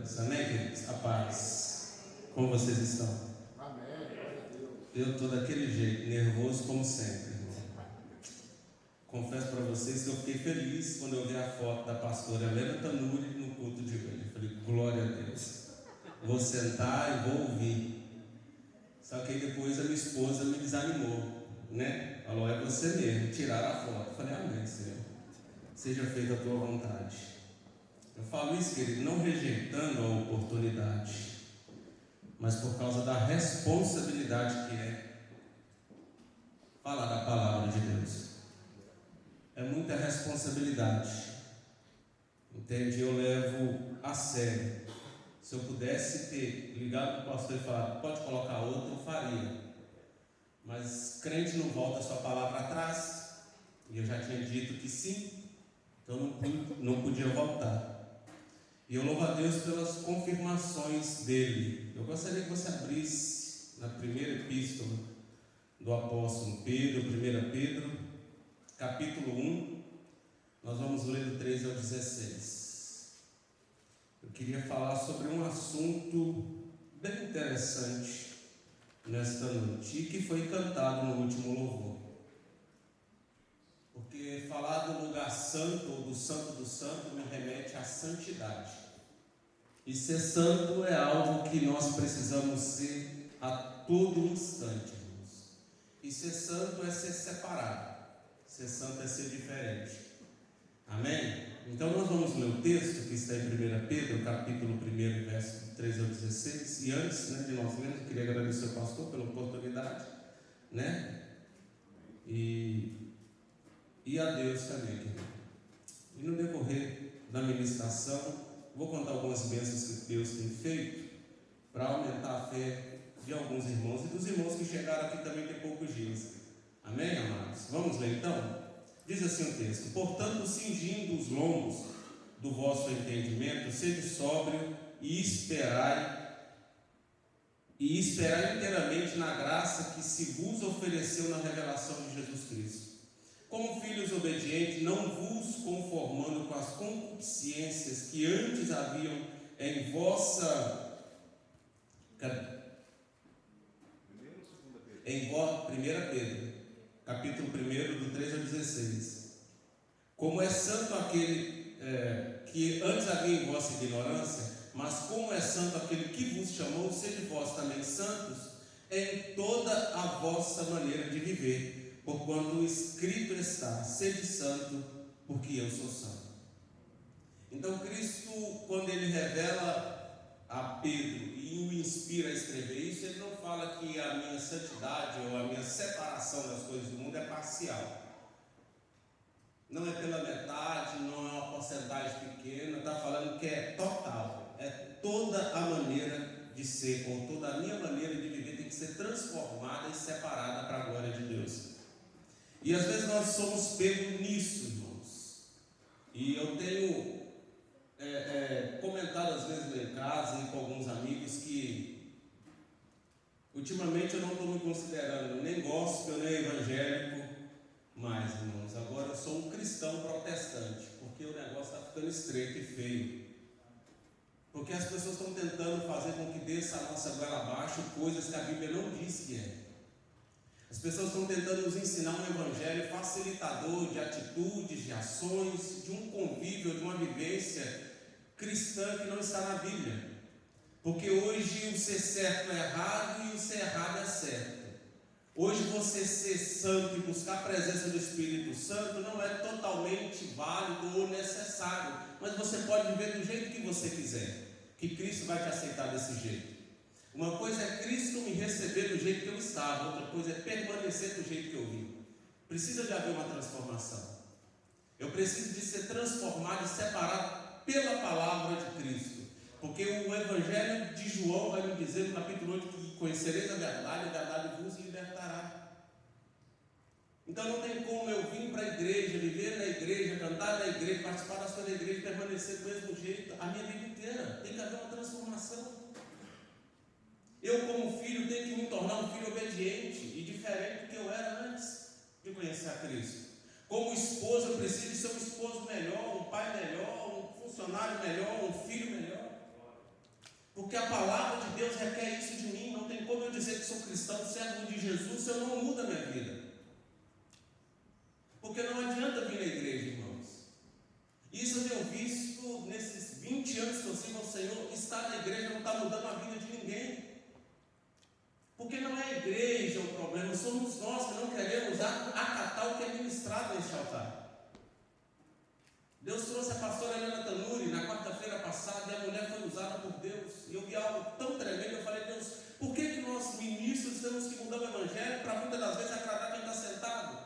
Deus. Amém, queridos? A paz. Como vocês estão? Amém. Glória a Deus. Eu estou daquele jeito, nervoso como sempre, irmão. Confesso para vocês que eu fiquei feliz quando eu vi a foto da pastora Helena Tanuri no culto de hoje. Eu falei, glória a Deus. Vou sentar e vou ouvir. Só que aí depois a minha esposa me desanimou, né? Falou, é você mesmo, tiraram a foto. Eu falei, amém, Senhor. Seja feita a tua vontade. Eu falo isso, querido, não rejeitando a oportunidade, mas por causa da responsabilidade que é falar da palavra de Deus. É muita responsabilidade, entende? Eu levo a sério. Se eu pudesse ter ligado para o pastor e falado, pode colocar outro, eu faria. Mas crente não volta a sua palavra atrás, e eu já tinha dito que sim, então não podia voltar. E eu louvo a Deus pelas confirmações dele. Eu gostaria que você abrisse na primeira epístola do apóstolo Pedro, 1 Pedro, capítulo 1, nós vamos ler do 13 ao 16. Eu queria falar sobre um assunto bem interessante nesta noite, e que foi cantado no último louvor. Porque falar do lugar santo, ou do santo do santo, me remete à santidade. E ser santo é algo que nós precisamos ser a todo instante, irmãos. E ser santo é ser separado. Ser santo é ser diferente. Amém? Então nós vamos ler o texto que está em 1 Pedro, capítulo 1, verso 13 ao 16. E antes, de nós lermos, eu queria agradecer ao pastor pela oportunidade, E a Deus também, querido. E no decorrer da ministração, vou contar algumas bênçãos que Deus tem feito para aumentar a fé de alguns irmãos e dos irmãos que chegaram aqui também tem poucos dias. Amém, amados? Vamos ler então? Diz assim o texto: portanto, cingindo os lombos do vosso entendimento, sede sóbrio e esperai inteiramente na graça que se vos ofereceu na revelação de Jesus Cristo. Como filhos obedientes, não vos conformando com as concupiscências que antes haviam em vossa... 1 Pedro, capítulo 1, do 13 ao 16. Como é santo aquele que antes havia em vossa ignorância, mas como é santo aquele que vos chamou, sede vós também santos em toda a vossa maneira de viver. Porquanto escrito está, sede santo, porque eu sou santo. Então Cristo, quando ele revela a Pedro e o inspira a escrever isso, ele não fala que a minha santidade ou a minha separação das coisas do mundo é parcial. Não é pela metade, não é uma porcentagem pequena, está falando que é total. É toda a maneira de ser, ou toda a minha maneira de viver tem que ser transformada e separada para a glória de Deus. E às vezes nós somos pegos nisso, irmãos. E eu tenho comentado às vezes lá em casa e com alguns amigos que ultimamente eu não estou me considerando nem gospel, nem evangélico mais, irmãos. Agora eu sou um cristão protestante, porque o negócio está ficando estreito e feio. Porque as pessoas estão tentando fazer com que desça a nossa goela abaixo coisas que a Bíblia não diz que é. As pessoas estão tentando nos ensinar um evangelho facilitador de atitudes, de ações, de um convívio, de uma vivência cristã que não está na Bíblia. Porque hoje o ser certo é errado e o ser errado é certo. Hoje você ser santo e buscar a presença do Espírito Santo não é totalmente válido ou necessário, mas você pode viver do jeito que você quiser, que Cristo vai te aceitar desse jeito. Uma coisa é Cristo me receber do jeito que eu estava, outra coisa é permanecer do jeito que eu vim. Precisa de haver uma transformação. Eu preciso de ser transformado e separado pela palavra de Cristo. Porque o Evangelho de João vai me dizer no capítulo 8 que conhecereis a verdade vos libertará. Então não tem como eu vir para a igreja, viver na igreja, cantar na igreja, participar das coisas da igreja e permanecer do mesmo jeito a minha vida inteira. Tem que haver uma transformação. Eu, como filho, tenho que me tornar um filho obediente e diferente do que eu era antes de conhecer a Cristo. Como esposo, eu preciso ser um esposo melhor, um pai melhor, um funcionário melhor, um filho melhor. Porque a palavra de Deus requer isso de mim. Não tem como eu dizer que sou cristão, servo de Jesus, se eu não mudo a minha vida. Porque não adianta vir na igreja, irmãos. Isso eu tenho visto nesses 20 anos que eu sirvo ao Senhor. Estar na igreja não está mudando a vida de ninguém. Porque não é a igreja o problema, somos nós que não queremos acatar o que é ministrado neste altar. Deus trouxe a pastora Helena Tanuri na quarta-feira passada e a mulher foi usada por Deus. E eu vi algo tão tremendo, eu falei, Deus, por que nós ministros temos que mudar o evangelho para muitas das vezes agradar quem está sentado?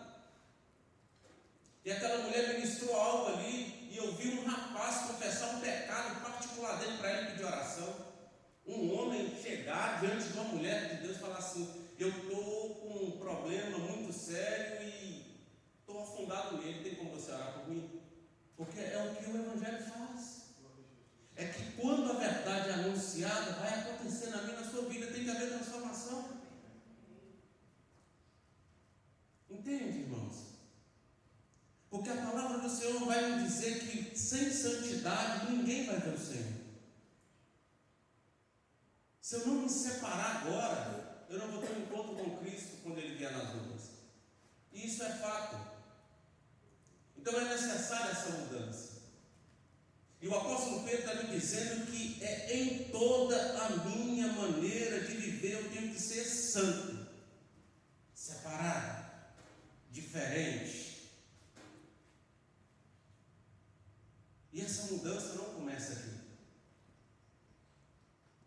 E aquela mulher ministrou algo ali e eu vi um rapaz confessar um pecado particular dele para ele pedir oração. Um homem chegar diante de uma mulher de Deus e falar assim, eu estou com um problema muito sério e estou afundado nele, tem como você orar por mim? Porque é o que o evangelho faz. É que quando a verdade é anunciada, vai acontecer na minha, na sua vida, tem que haver transformação. Entende, irmãos? Porque a palavra do Senhor vai nos dizer que sem santidade ninguém vai ver o Senhor. Se eu não me separar agora, eu não vou ter um encontro com Cristo quando Ele vier nas ruas. E isso é fato. Então é necessária essa mudança. E o apóstolo Pedro está me dizendo que em toda a minha maneira de viver eu tenho que ser santo, separado, diferente. E essa mudança não começa aqui.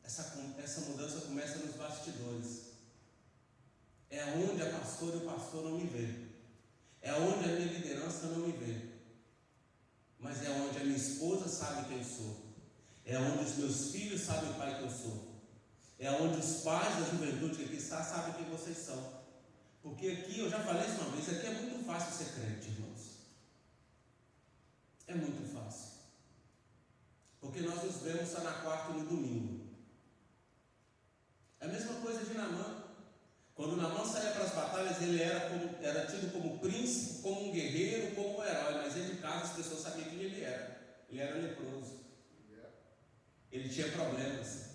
Essa mudança começa nos bastidores. É onde a pastora e o pastor não me vê. É onde a minha liderança não me vê. Mas é onde a minha esposa sabe quem sou. É onde os meus filhos sabem o pai que eu sou. É onde os pais da juventude que aqui está sabem quem vocês são. Porque aqui, eu já falei isso uma vez, aqui é muito fácil ser crente, irmãos. É muito fácil. Porque nós nos vemos só na quarta e no domingo. É a mesma coisa de Naamã. Quando Naamã saía para as batalhas, ele era tido como príncipe, como um guerreiro, como um herói. Mas dentro de casa as pessoas sabiam quem ele era. Ele era leproso. Ele tinha problemas.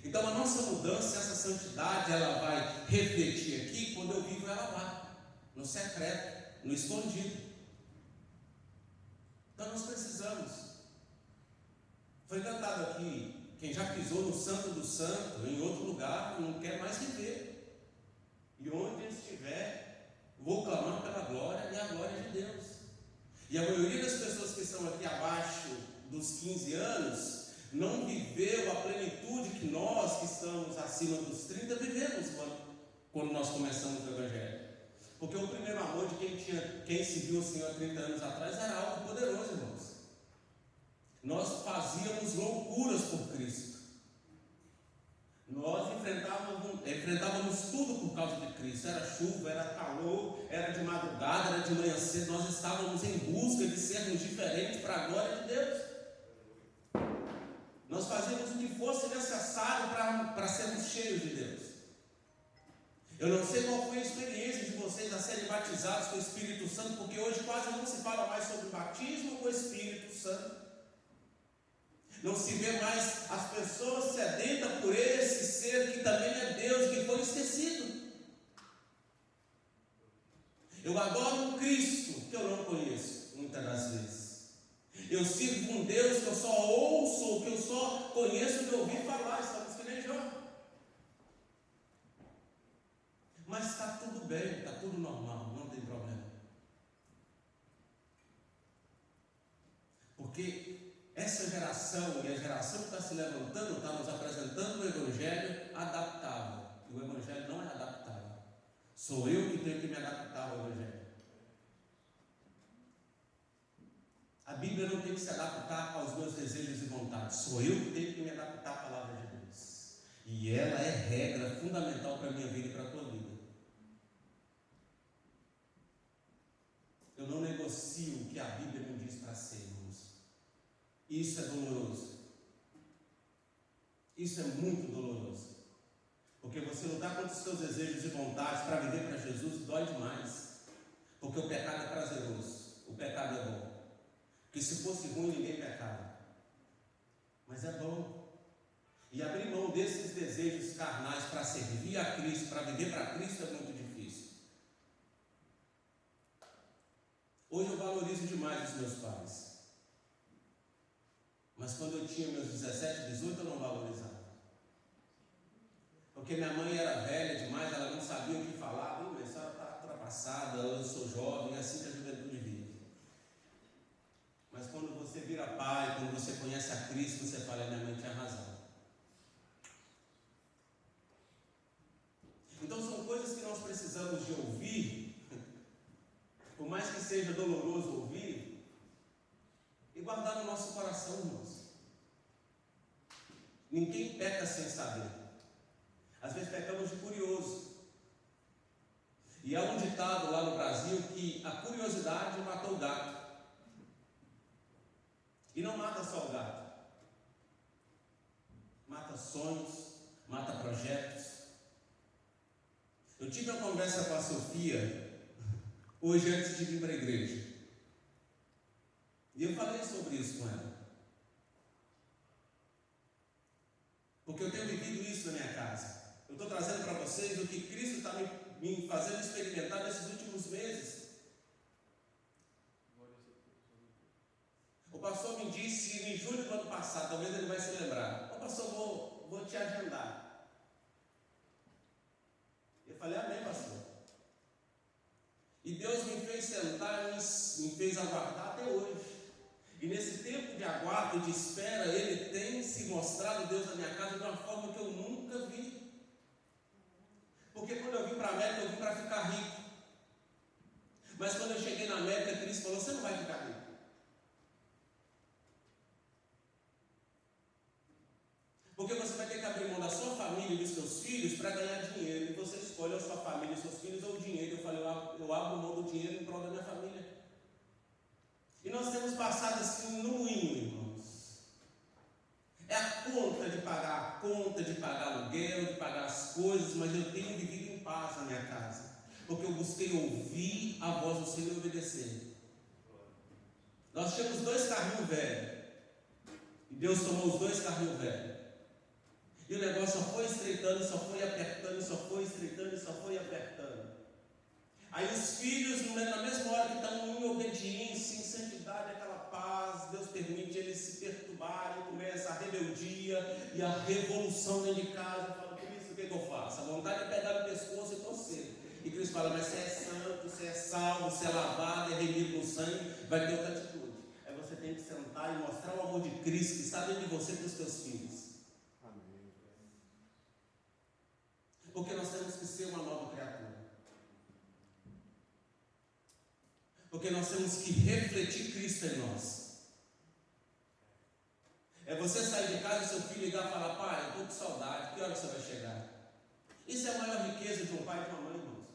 Então a nossa mudança, essa santidade, ela vai refletir aqui quando eu vivo ela lá, no secreto, no escondido. Então nós precisamos. Foi cantado aqui, quem já pisou no santo do santo, em outro lugar, não quer mais viver. E onde estiver, vou clamar pela glória e a glória de Deus. E a maioria das pessoas que estão aqui abaixo dos 15 anos, não viveu a plenitude que nós que estamos acima dos 30 vivemos quando nós começamos o Evangelho. Porque o primeiro amor de quem se viu o Senhor há 30 anos atrás era algo poderoso, irmãos. Nós fazíamos loucuras por Cristo. Nós enfrentávamos tudo por causa de Cristo. Era chuva, era calor, era de madrugada, era de manhã cedo. Nós estávamos em busca de sermos diferentes para a glória de Deus. Nós fazíamos o que fosse necessário para sermos cheios de Deus. Eu não sei qual foi a experiência de vocês a serem batizados com o Espírito Santo, porque hoje quase não se fala mais sobre batismo com o Espírito Santo. Não se vê mais as pessoas sedentas por esse ser que também é Deus, que foi esquecido. Eu adoro um Cristo que eu não conheço, muitas das vezes. Eu sirvo um Deus que eu só ouço, que eu só conheço de ouvir falar. Estamos que nem Jó. Mas está tudo bem, está tudo normal, não tem problema. Porque essa geração e a geração que está se levantando está nos apresentando o Evangelho adaptável. E o Evangelho não é adaptável. Sou eu que tenho que me adaptar ao Evangelho. A Bíblia não tem que se adaptar aos meus desejos e vontades. Sou eu que tenho que me adaptar à palavra de Deus. E ela é regra fundamental para a minha vida e para a tua vida. Eu não negocio o que a Bíblia me diz para ser, irmãos. Isso é doloroso. Isso é muito doloroso. Porque você lutar contra os seus desejos e vontades para viver para Jesus dói demais. Porque o pecado é prazeroso. O pecado é bom. Porque se fosse ruim, ninguém pecava. Mas é bom. E abrir mão desses desejos carnais para servir a Cristo, para viver para Cristo é muito difícil. Hoje eu valorizo demais os meus pais. Mas quando eu tinha meus 17, 18, eu não valorizava. Porque minha mãe era velha demais, ela não sabia o que falar. Mas a senhora está ultrapassada, eu sou jovem, é assim que a juventude vive. Mas quando você vira pai, quando você conhece a Cristo, você fala, minha mãe tinha razão. Então são coisas que nós precisamos de ouvir, por mais que seja doloroso ouvir, e guardar no nosso coração, irmãos. Ninguém peca sem saber. Às vezes pecamos de curioso. E há um ditado lá no Brasil que a curiosidade matou o gato. E não mata só o gato. Mata sonhos, mata projetos. Eu tive uma conversa com a Sofia hoje antes de vir para a igreja. E eu falei sobre isso com ela. Porque eu tenho vivido isso na minha casa. Eu estou trazendo para vocês o que Cristo está me fazendo experimentar nesses últimos meses. O pastor me disse em julho do ano passado, talvez ele vai se lembrar. Ô pastor, vou te agendar. Eu falei, amém, pastor. E Deus me fez sentar, me fez aguardar até hoje. E nesse tempo de aguardo, de espera, Ele tem se mostrado Deus na minha casa de uma forma que eu nunca vi. Porque quando eu vim para a América, eu vim para ficar rico. Mas quando eu cheguei na América, Cristo falou, você não vai ficar rico. Porque você vai ter que abrir mão da sua família e dos seus filhos para ganhar dinheiro. E você escolhe a sua família, os seus filhos ou o dinheiro. Eu falei, eu abro mão do dinheiro em prol da minha família. E nós temos passado assim no moinho, irmãos. É a conta de pagar aluguel, de pagar as coisas, mas eu tenho vivido em paz na minha casa. Porque eu busquei ouvir a voz do Senhor e obedecer. Nós tínhamos 2 carrinhos velhos. E Deus tomou os 2 carrinhos velhos. E o negócio só foi estreitando, só foi apertando, só foi estreitando, só foi apertando. Aí os filhos, na mesma hora que estão em obediência, em santidade, aquela paz, Deus permite eles se perturbarem, começa a rebeldia e a revolução dentro de casa. Eu falo, Cristo, o que eu faço? A vontade é pegar no pescoço e torcer. E Cristo fala, mas você é santo, você é salvo, você é lavado, é remido com sangue, vai ter outra atitude. Aí você tem que sentar e mostrar o amor de Cristo que está dentro de você para os teus filhos. Porque nós temos que ser uma nova criatura. Porque nós temos que refletir Cristo em nós. É você sair de casa e seu filho ligar e falar, pai, eu estou com saudade, que hora você vai chegar? Isso é a maior riqueza de um pai e de uma mãe, irmãos.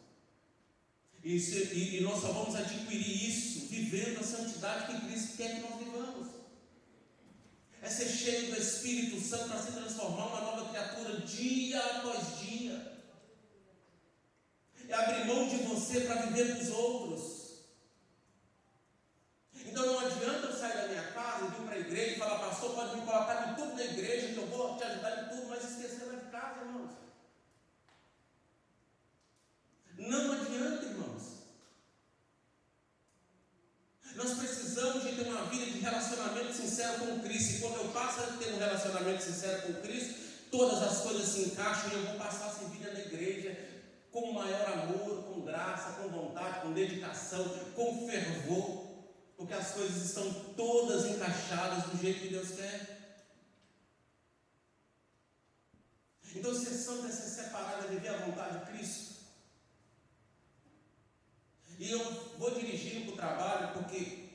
E nós só vamos adquirir isso vivendo a santidade que Cristo quer que nós vivamos. É ser cheio do Espírito Santo para se transformar uma nova criatura dia após dia. É abrir mão de você para viver para os outros. Então não adianta eu sair da minha casa e vir para a igreja e falar, pastor, pode me colocar em tudo na igreja, que eu vou te ajudar em tudo, mas esquecer de casa, irmãos. Não adianta, irmãos. Nós precisamos de ter uma vida de relacionamento sincero com Cristo. E quando eu passo a ter um relacionamento sincero com Cristo, todas as coisas se encaixam e eu vou passar a servir na igreja com maior amor, com graça, com vontade, com dedicação, com fervor, porque as coisas estão todas encaixadas do jeito que Deus quer. Então ser santo é ser separado, é viver a vontade de Cristo. E eu vou dirigindo para o trabalho porque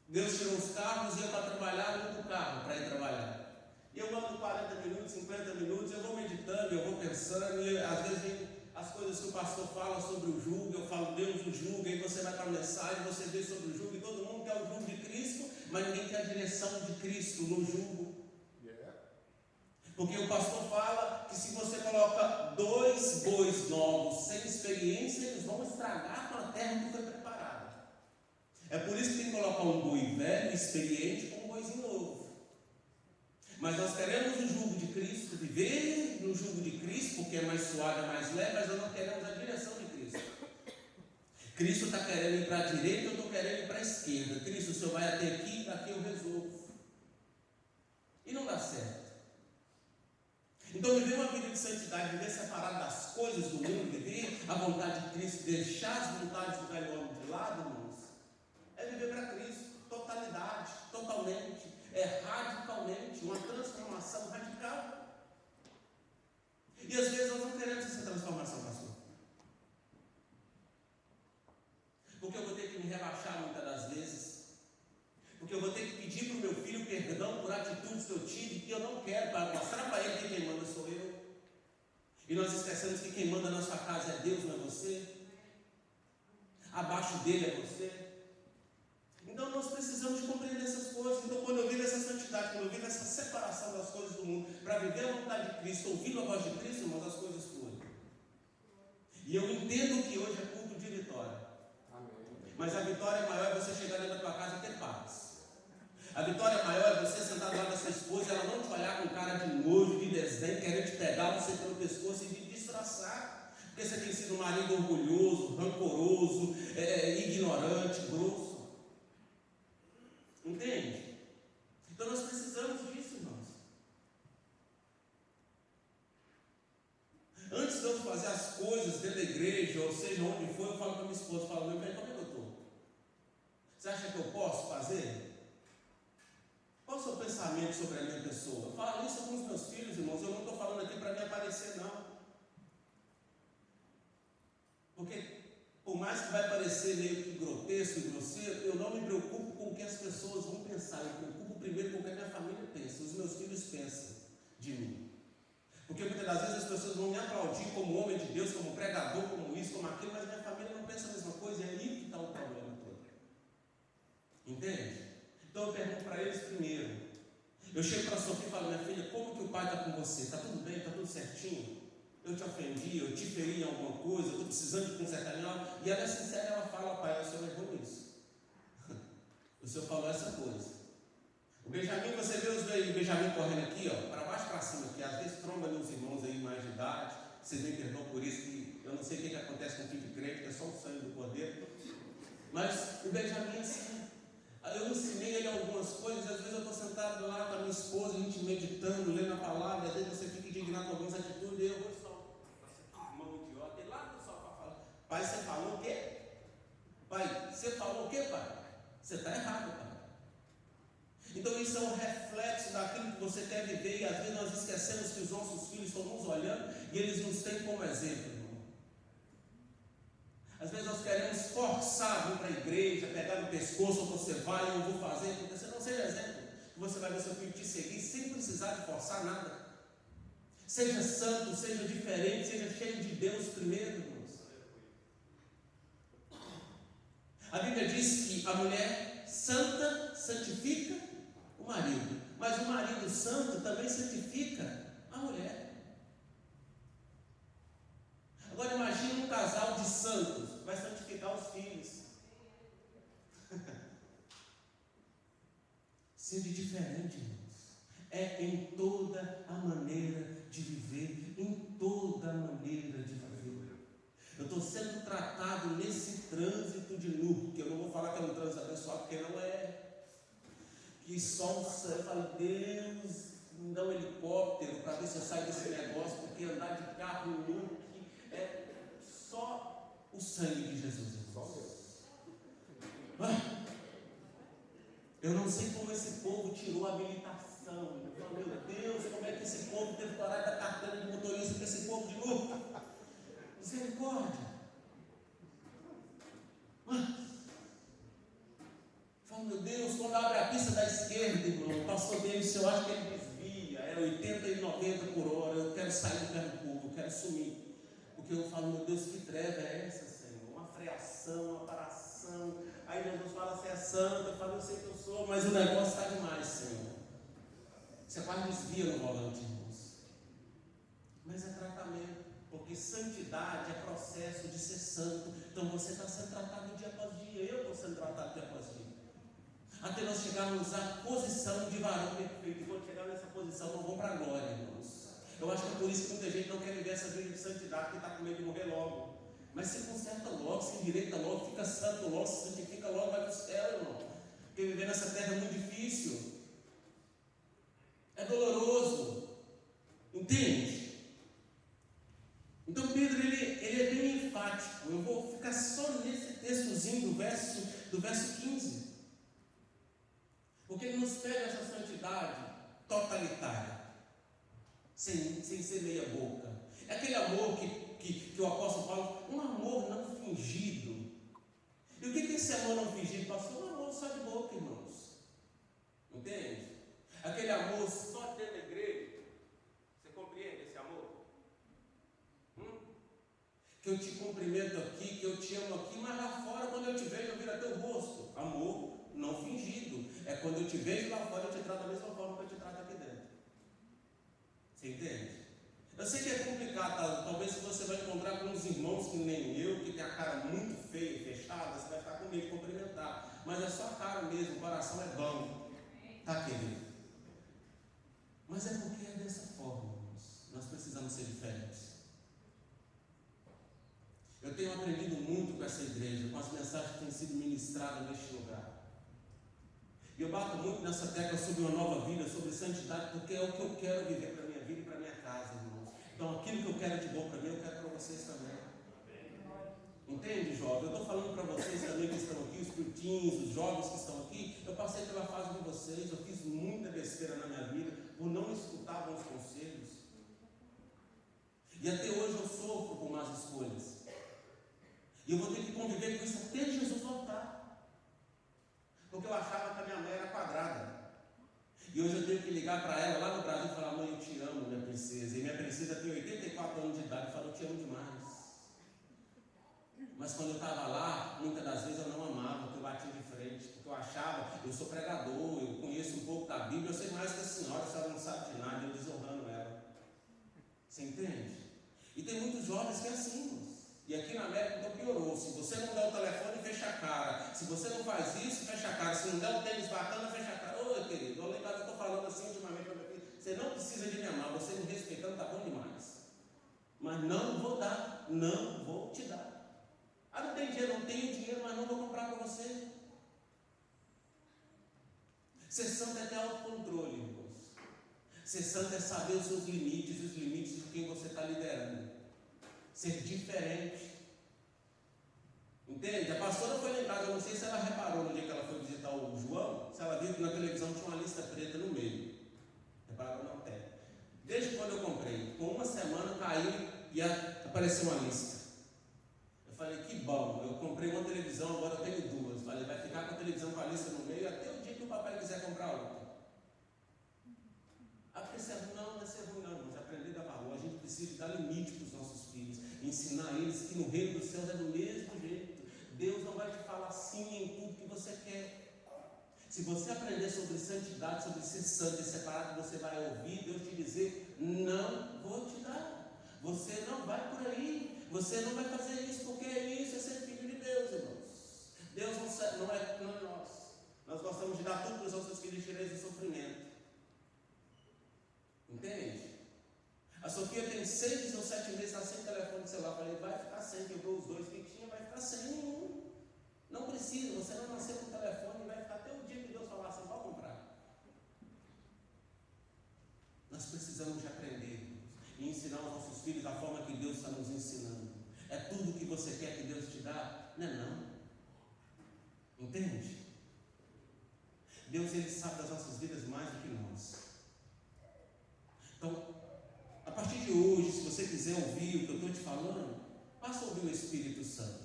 Deus tirou os carros e eu para trabalhar, eu vou para o carro para ir trabalhar. E eu ando 40 minutos, 50 minutos, eu vou meditando, eu vou pensando, e às vezes vem as coisas que o pastor fala sobre o jugo, eu falo, Deus o jugo, aí você vai para a mensagem, você vê sobre o jugo, e todo mundo quer o jugo de Cristo, mas ninguém quer a direção de Cristo no jugo. Porque o pastor fala que se você coloca 2 bois novos sem experiência, eles vão estragar com a terra que foi preparada. É por isso que tem que colocar um boi velho, experiente, com um boizinho novo. Mas nós queremos o jugo de Cristo, viver no jugo de Cristo, porque é mais suave, é mais leve, mas nós não queremos a direção de Cristo. Cristo está querendo ir para a direita, eu estou querendo ir para a esquerda. Cristo, o Senhor vai até aqui, daqui eu resolvo. E não dá certo. Então, viver uma vida de santidade, viver separado das coisas do mundo, viver a vontade de Cristo, deixar as vontades do velho homem de lado, irmãos, é viver para Cristo, totalidade, totalmente, radicalmente, uma transformação radical. E às vezes nós não queremos essa transformação, pastor. Porque eu vou ter que me relaxar muitas das vezes. Porque eu vou ter que pedir para o meu filho perdão por atitudes que eu tive que eu não quero, para mostrar para ele que quem manda sou eu. E nós esquecemos que quem manda na sua casa é Deus, não é você. Abaixo dele é você. Então nós precisamos de compreender essas coisas. Então quando eu vivo essa santidade, quando eu vivo essa separação das coisas do mundo, para viver a vontade de Cristo, ouvindo a voz de Cristo, irmãos, as coisas fluem. E eu entendo que hoje é culto de vitória. Mas a vitória maior é você chegar dentro da tua casa e ter paz. A vitória maior é você sentar do lado da sua esposa e ela não te olhar com cara de nojo, de desdém, querer te pegar você pelo pescoço e te destraçar. Porque você tem sido um marido orgulhoso, rancoroso, ignorante, grosso. Entende? Então nós precisamos disso, irmãos. Antes de eu fazer as coisas dentro da igreja, ou seja, onde for, eu falo para minha esposa, falo, meu bem, como é que eu estou? Você acha que eu posso fazer? Qual é o seu pensamento sobre a minha pessoa? Eu falo isso com os meus filhos, irmãos. Eu não estou falando aqui para me aparecer, não. Porque, por mais que vai parecer meio que grotesco e grosseiro, eu não me preocupo com o que as pessoas vão pensar. Eu me preocupo primeiro com o que a minha família pensa, os meus filhos pensam de mim. Porque muitas das vezes as pessoas vão me aplaudir como homem de Deus, como pregador, como isso, como aquilo, mas minha família não pensa a mesma coisa, e é aí que está o problema todo. Entende? Então eu pergunto para eles primeiro. Eu chego para a Sofia e falo, minha filha, como que o pai está com você? Está tudo bem? Está tudo certinho? Eu te ofendi, eu te feri em alguma coisa, eu estou precisando de consertar ela. E ela é sincera, ela fala, pai, o senhor errou nisso. O senhor falou essa coisa. O Benjamin, você vê o Benjamin correndo aqui, ó, para baixo para cima, que às vezes tromba nos irmãos aí mais de idade. Vocês me perdoam por isso, que eu não sei o que acontece com o filho de crente, que é só o sangue do cordeiro. Mas o Benjamin, assim, eu ensinei ele algumas coisas. Às vezes eu estou sentado lá com a minha esposa, a gente meditando, lendo a palavra. Às vezes você fica indignado com algumas atitudes, e eu vou só, irmão idiota, e lá no sofá fala, pai, você falou o quê? Pai, você falou o quê, pai? Você está errado, pai. Então isso é um reflexo daquilo que você quer viver, e às vezes nós esquecemos que os nossos filhos estão nos olhando e eles nos têm como exemplo, irmão. Às vezes nós queremos forçar, vir para a igreja, pegar no pescoço, ou você vai, eu vou fazer, porque você não seja exemplo, que você vai ver seu filho te seguir sem precisar de forçar nada. Seja santo, seja diferente, seja cheio de Deus primeiro, irmãos. A Bíblia diz que a mulher santa santifica o marido, mas o marido santo também santifica a mulher. Agora imagine um casal de santos, vai santificar os filhos. Seja diferente, irmãos. É em toda a maneira de viver, em toda a maneira de viver. Eu estou sendo tratado nesse trânsito de nu, que eu não vou falar que é um trânsito abençoado, porque não é. Que só o céu, eu falo, Deus, me dá um helicóptero para ver se eu saio desse negócio, porque andar de carro nu é só o sangue de Jesus. Eu não sei como esse povo tirou a habilitação. Eu falo, meu Deus, como é que esse povo teve coragem da carteira de motorista para esse povo de novo? Misericórdia. Falo, meu Deus, quando abre a pista da esquerda, irmão, o pastor Davis, eu acho que ele desvia, era 80 e 90 por hora, eu quero sair do pé do povo, eu quero sumir. Porque eu falo, meu Deus, que treva é essa, Senhor? Uma freação, uma paração. Aí Jesus fala, você é santo, eu falo, eu sei que eu sou, mas o negócio está demais, Senhor. Você quase desvia no volante, irmãos. Mas é tratamento, porque santidade é processo de ser santo. Então você está sendo tratado dia após dia, eu estou sendo tratado dia após dia. até nós chegarmos à posição de varão perfeito. E quando chegar nessa posição, nós vamos para a glória, irmãos. Eu acho que é por isso que muita gente não quer viver essa vida de santidade, porque está com medo de morrer logo. Mas se conserta logo, se endireita logo, fica santo logo, se santifica logo, vai para o céu, irmão. Porque viver nessa terra é muito difícil, é doloroso, entende? Então Pedro ele é bem enfático. Eu vou ficar só nesse textozinho do verso 15, porque ele nos pede essa santidade totalitária, sem ser meia boca. É aquele amor que o apóstolo fala, um amor não fingido. E o que é esse amor não fingido, pastor? Um amor só de boca, irmãos. Entende? Aquele amor só dentro da igreja. Você compreende esse amor? Que eu te cumprimento aqui, que eu te amo aqui, mas lá fora, quando eu te vejo, eu viro até o rosto. Amor não fingido. É quando eu te vejo lá fora, eu te trato da mesma forma que eu te trato aqui dentro. Você entende? Eu sei que é complicado, tá? Talvez se você vai encontrar com uns irmãos que nem eu, que tem a cara muito feia e fechada, você vai ficar com medo de cumprimentar. Mas é só a cara mesmo, o coração é bom. Tá, querido? Mas é porque é dessa forma, irmãos. Nós precisamos ser diferentes. Eu tenho aprendido muito com essa igreja, com as mensagens que têm sido ministradas neste lugar. E eu bato muito nessa tecla sobre uma nova vida, sobre santidade, porque é o que eu quero viver para a minha vida e para a minha casa, irmãos. Então aquilo que eu quero de bom para mim, eu quero para vocês também. Entende, jovem? Eu estou falando para vocês também que estão aqui, os putinhos, os jovens que estão aqui. Eu passei pela fase de vocês, eu fiz muita besteira na minha vida, por não escutar bons conselhos. E até hoje eu sofro com más escolhas. E eu vou ter que conviver com isso até Jesus voltar. Porque eu achava que a minha mãe era quadrada. E hoje eu tenho que ligar para ela lá no Brasil e falar: mãe, eu te amo, minha princesa. E minha princesa tem 84 anos de idade e fala: eu te amo demais. Mas quando eu estava lá, muitas das vezes eu não amava, porque eu batia de frente, porque eu achava, eu sou pregador, eu conheço um pouco da Bíblia, eu sei mais que a senhora não sabe de nada, eu desonrando ela. Você entende? E tem muitos jovens que é assim, irmãos. E aqui na América então piorou. Se você não der o telefone, fecha a cara. Se você não faz isso, fecha a cara. Se não der o tênis bacana, fecha a cara. Ô, querido, olha lá, eu estou falando assim ultimamente para minha filha. Você não precisa de me amar, você me respeitando está bom demais. Mas não vou dar, não vou te dar. Ah, não tem dinheiro, não tenho dinheiro, mas não vou comprar para você. Ser santo é ter autocontrole, irmãos. Ser santo é saber os seus limites e os limites de quem você está liderando. Ser diferente. Entende? A pastora foi lembrada, eu não sei se ela reparou no dia que ela foi visitar o João, se ela viu que na televisão tinha uma lista preta no meio. Reparou? Não tem. Desde quando eu comprei, com uma semana caiu e apareceu uma lista. Eu falei: que bom, eu comprei uma televisão, agora eu tenho duas. Falei: vai ficar com a televisão com a lista no meio até o dia que o papai quiser comprar outra. Porque se é ruim, não é ser ruim, não, irmãos. Aprender a dar valor. A gente precisa dar limite para os nossos filhos, ensinar eles que no reino dos céus é do mesmo jeito. Deus não vai te falar sim em tudo que você quer. Se você aprender sobre santidade, sobre ser santo e separado, você vai ouvir Deus te dizer: não vou te dar. Você não vai por aí. Você não vai fazer isso, porque isso é ser filho de Deus, irmãos. Deus não é nós. Nós gostamos de dar tudo para os nossos filhos, tirar eles do sofrimento. Entende? A Sofia tem 6 ou 7 meses, está sem telefone celular. Falei: vai ficar sem, quebrou os 2 que tinha, vai ficar sem nenhum. Não precisa, você não nasceu com telefone e vai ficar até o dia que Deus falar assim: pode comprar. Nós precisamos de aprender e ensinar aos nossos filhos da forma que Deus está nos ensinando. É tudo que você quer que Deus te dá? Não. Entende? Deus, Ele sabe das nossas vidas mais do que nós. Então, a partir de hoje, se você quiser ouvir o que eu estou te falando, passa a ouvir o Espírito Santo.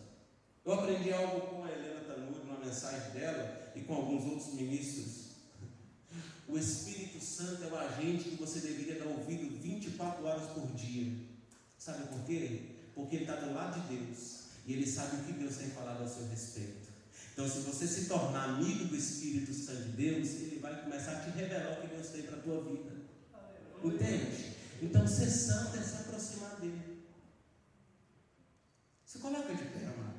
Eu aprendi algo com a Helena Tanuri, numa mensagem dela, e com alguns outros ministros. O Espírito Santo é o agente que você deveria dar ouvido 24 horas por dia. Sabe por quê? Porque ele está do lado de Deus, e ele sabe o que Deus tem falado ao seu respeito. Então, se você se tornar amigo do Espírito Santo de Deus, ele vai começar a te revelar o que Deus tem para a tua vida. Entende? Então, ser santo é se aproximar dele. Se coloca de pé, amado.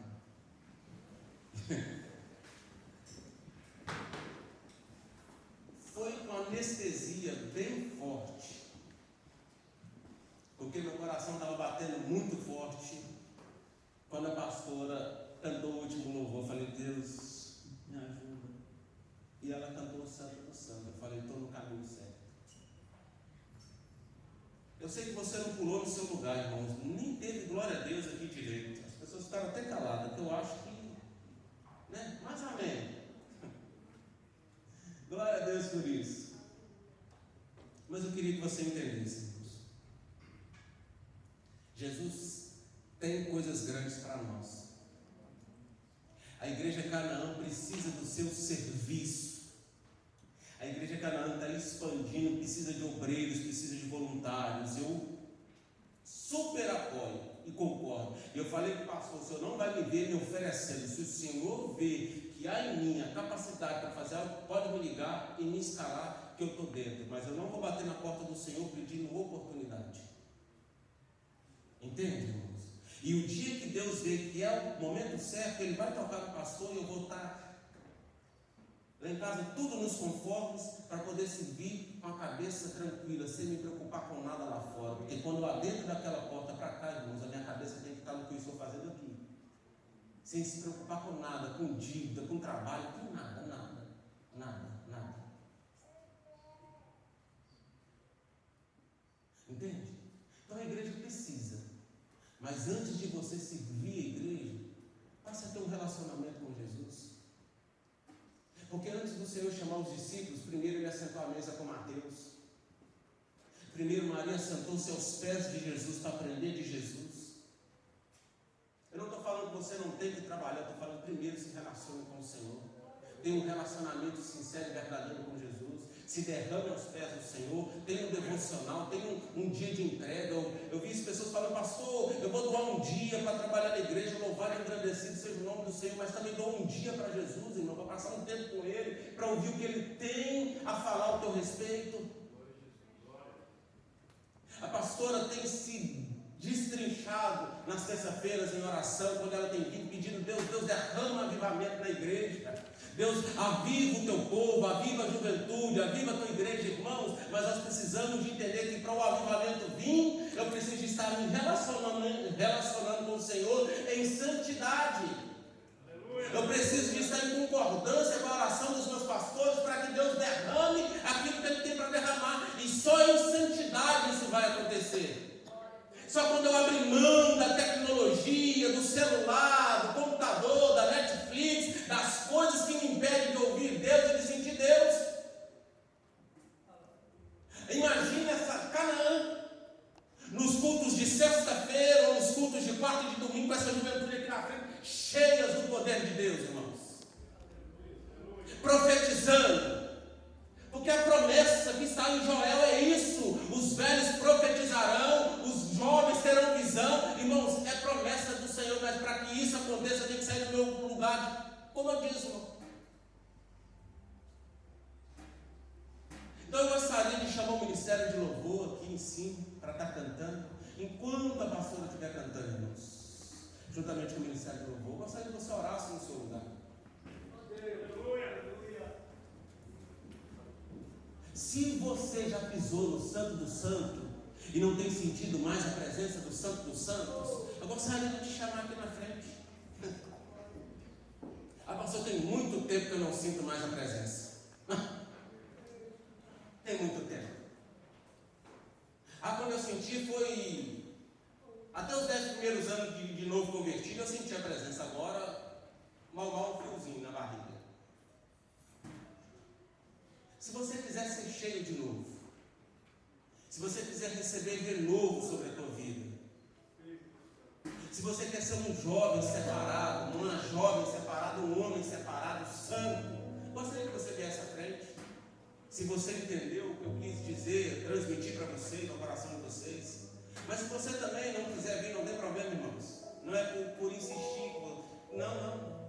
batendo muito forte. Quando a pastora cantou o último louvor, eu falei, Deus, me ajuda. E ela cantou o Santo do Santo. Eu falei, estou no caminho certo. Eu sei que você não pulou no seu lugar, irmãos. Nem teve glória a Deus aqui direito. As pessoas ficaram até caladas, que eu acho que, né? Mas amém. Glória a Deus por isso. Mas eu queria que você entendesse, irmãos. Jesus tem coisas grandes para nós. A igreja Canaã precisa do seu serviço. A igreja Canaã está expandindo, precisa de obreiros, precisa de voluntários. Eu super apoio e concordo. Eu falei para o pastor, o senhor não vai me ver me oferecendo. Se o senhor vê que há em mim a capacidade para fazer algo, pode me ligar e me escalar, que eu estou dentro. Mas eu não vou bater na porta do Senhor pedindo oportunidade. Entende, irmãos? E o dia que Deus vê que é o momento certo, Ele vai tocar no pastor e eu vou estar lá em casa tudo nos conformes para poder servir com a cabeça tranquila, sem me preocupar com nada lá fora. Porque quando lá dentro daquela porta para cá, irmãos, a minha cabeça tem que estar no que eu estou fazendo aqui. Sem se preocupar com nada, com dívida, com trabalho, com nada, nada, nada, nada. Entende? Então a igreja precisa. Mas antes de você servir a igreja, passe a ter um relacionamento com Jesus. Porque antes do Senhor chamar os discípulos, primeiro Ele assentou à mesa com Mateus. Primeiro Maria sentou-se aos pés de Jesus para aprender de Jesus. Eu não estou falando que você não tem que trabalhar, eu estou falando primeiro se relacione com o Senhor. Tenha um relacionamento sincero e verdadeiro com Jesus. Se derrame aos pés do Senhor, tenha um devocional, tenha um dia de entrega. Eu vi as pessoas falando, pastor, eu vou doar um dia para trabalhar na igreja, louvado e agradecido seja o nome do Senhor, mas também dou um dia para Jesus, irmão, para passar um tempo com Ele, para ouvir o que Ele tem a falar ao teu respeito. A pastora tem se destrinchado nas terças-feiras em oração, quando ela tem vindo pedindo, Deus derrama avivamento na igreja. Deus, aviva o teu povo, aviva a juventude, aviva a tua igreja, irmãos. Mas nós precisamos de entender que para o avivamento vir, eu preciso de estar me relacionando com o Senhor em santidade. Eu preciso de estar em concordância com a oração dos meus pastores para que Deus derrame aquilo que Ele tem para derramar. E só em santidade isso vai acontecer. Só quando eu abrir mão da tecnologia, do celular, do computador, da Netflix, das coisas que me impedem de ouvir Deus e de sentir Deus. Imagina essa Canaã, nos cultos de sexta-feira, ou nos cultos de quarta e de domingo, com essa juventude aqui na frente, cheias do poder de Deus, irmãos. Profetizando. Porque a promessa que está em Joel é isso: os velhos profetizarão, os jovens terão visão. Irmãos, é promessa do Senhor, mas para que isso aconteça, eu tenho que sair do meu lugar de comodismo. Então eu gostaria de chamar o ministério de louvor aqui em cima, para estar cantando, enquanto a pastora estiver cantando, irmãos, juntamente com o ministério de louvor. Eu gostaria de você orasse no seu lugar. Se você já pisou no Santo dos Santos e não tem sentido mais a presença do Santo dos Santos, eu gostaria de te chamar aqui na frente. Pastor, tem muito tempo que eu não sinto mais a presença. Tem muito tempo. Quando eu senti foi até os 10 primeiros anos de novo convertido, eu senti a presença. Agora, mal um friozinho na barriga. Se você quiser ser cheio de novo, se você quiser receber renovo sobre a tua vida, se você quer ser um jovem separado, uma jovem separada, um homem separado, santo, gostaria que você viesse à frente. Se você entendeu o que eu quis dizer, transmitir para vocês, no coração de vocês. Mas se você também não quiser vir, não tem problema, irmãos. Não é por insistir. Não.